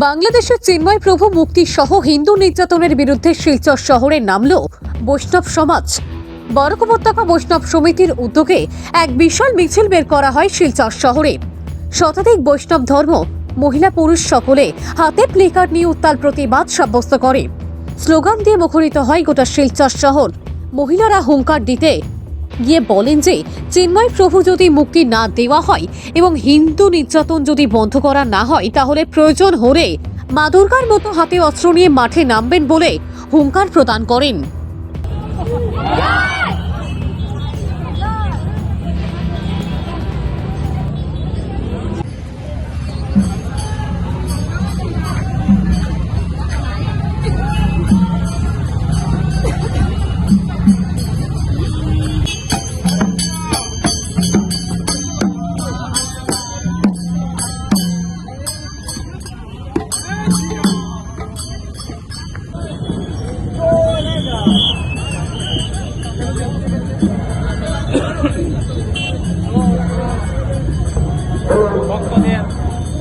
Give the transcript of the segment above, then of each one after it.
বাংলাদেশের চিন্ময় প্রভু মুক্তি সহ হিন্দু নির্যাতনের বিরুদ্ধে শিলচর শহরে নামল বৈষ্ণব সমাজ। বরাক উপত্যকা বৈষ্ণব সমিতির উদ্যোগে এক বিশাল মিছিল বের করা হয় শিলচর শহরে। শতাধিক বৈষ্ণব ধর্ম মহিলা পুরুষ সকলে হাতে প্লেকার্ড নিয়ে উত্তাল প্রতিবাদ সাব্যস্ত করে। স্লোগান দিয়ে মুখরিত হয় গোটা শিলচর শহর। মহিলারা হুঙ্কার দিতে গিয়ে বলেন যে চিন্ময় প্রভু যদি মুক্তি না দেওয়া হয় এবং হিন্দু নির্যাতন যদি বন্ধ করা না হয় তাহলে প্রয়োজন হলে মা দুর্গার মতো হাতে অস্ত্র নিয়ে মাঠে নামবেন বলে হুঙ্কার প্রদান করেন।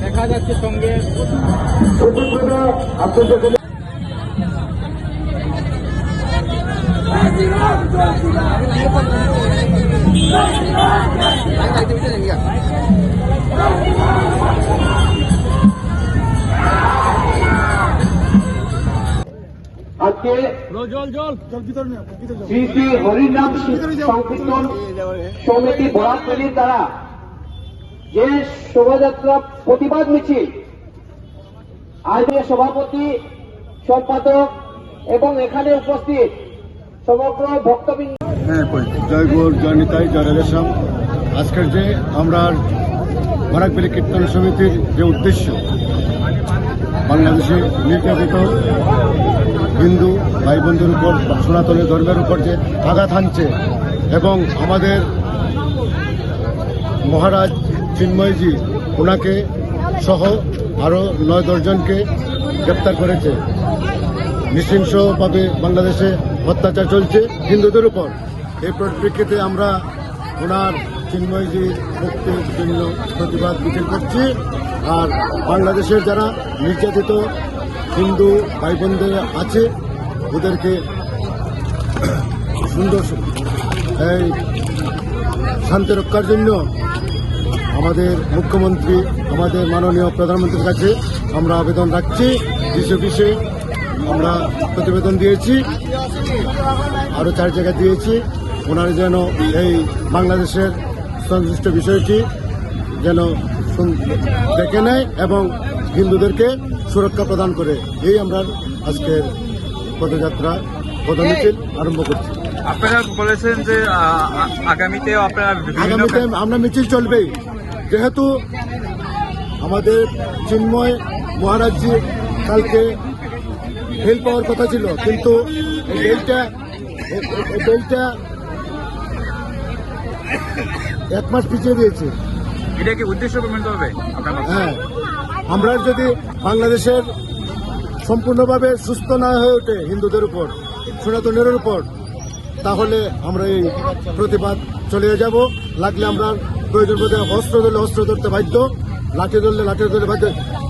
দেখা যাচ্ছে সঙ্গে আজকে শ্রী শ্রী হরিনাম সংকীর্তন সমিতি বরাকভ্যালির দ্বারা যে শোভাযাত্রা প্রতিবাদ মিছিল আজকের সভাপতি সম্পাদক এবং এখানে উপস্থিত সমগ্র ভক্তবৃন্দ। জয় গৌর জয় নিতাই জয় রাধেশ্যাম। আজকের যে আমরা বরাকভ্যালি কীর্তন সমিতির যে উদ্দেশ্য বাংলাদেশে নির্যাতিত হিন্দু ভাই বন্ধুর উপর সনাতনী ধর্মের উপর যে আঘাত হানছে এবং আমাদের মহারাজ চিন্ময়জি ওনাকে সহ আরও 9-10 জনকে গ্রেপ্তার করেছে। নৃশংসভাবে বাংলাদেশে অত্যাচার চলছে হিন্দুদের উপর। এই পরিপ্রেক্ষিতে আমরা ওনার চিন্ময়জির মুক্তির জন্য প্রতিবাদ মিছিল করছি। আর বাংলাদেশের যারা নির্যাতিত হিন্দু ভাই বোনদের আছে ওদেরকে সুন্দর এই শান্তি রক্ষার জন্য আমাদের মুখ্যমন্ত্রী আমাদের মাননীয় প্রধানমন্ত্রীর কাছে আমরা আবেদন রাখছি। অফিসে আমরা প্রতিবেদন দিয়েছি, আরও 4 জায়গায় দিয়েছি। ওনারা যেন এই বাংলাদেশের সংশ্লিষ্ট বিষয়টি যেন দেখে নেয় এবং হিন্দুদেরকে সুরক্ষা প্রদান করে। এই আমরা আজকের পদযাত্রা পদমিছিল আরম্ভ করছি। আপনারা বলেছেন যে আগামীতে আমরা মিছিল চলবেই, যেহেতু আমাদের চিন্ময় মহারাজজি কালকে বেল পাওয়ার কথা ছিল, কিন্তু এই বেলটা 1 মাস পিছিয়ে দিয়েছে। এটা কি উদ্দেশ্য প্রমাণিত হবে? হ্যাঁ, আমরা যদি বাংলাদেশের সম্পূর্ণভাবে সুস্থ না হয়ে ওঠে হিন্দুদের উপর সনাতনের উপর, তাহলে আমরা এই প্রতিবাদ চলিয়ে যাব। লাগলে আমরা প্রয়োজন বোধে অস্ত্র ধরলে অস্ত্র ধরতে বাধ্য, লাঠি ধরলে লাঠি ধরতে বাধ্য,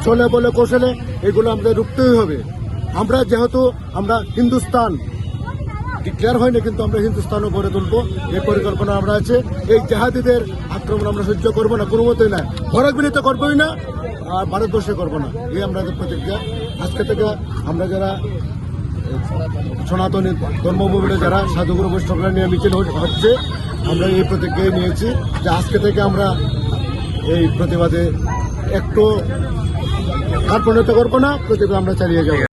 চলে বলে কৌশলে এগুলো আমাদের রুখতেই হবে। আমরা যেহেতু আমরা হিন্দুস্তান ডিক্লেয়ার হয়নি, কিন্তু আমরা হিন্দুস্তানও গড়ে তুলবো এই পরিকল্পনা আমরা আছে। এই জেহাদিদের আক্রমণ আমরা সহ্য করবো না, কোনো মতেই না। বরাকভ্যালিতে করবোই না, আর ভারতবর্ষে করবো না। এই আমাদের প্রতিজ্ঞা। আজকে থেকে আমরা যারা সনাতনী ধর্মভূমিতে যারা সাধুগুরু বৈষ্ণবরা নিয়ে মিছিল হচ্ছে, আমরা এই প্রতিজ্ঞায় নিয়েছি যে আজকে থেকে আমরা এই প্রতিবাদে একটু কার্পণ্যতা করবো না, প্রতিবাদ আমরা চালিয়ে যাবো।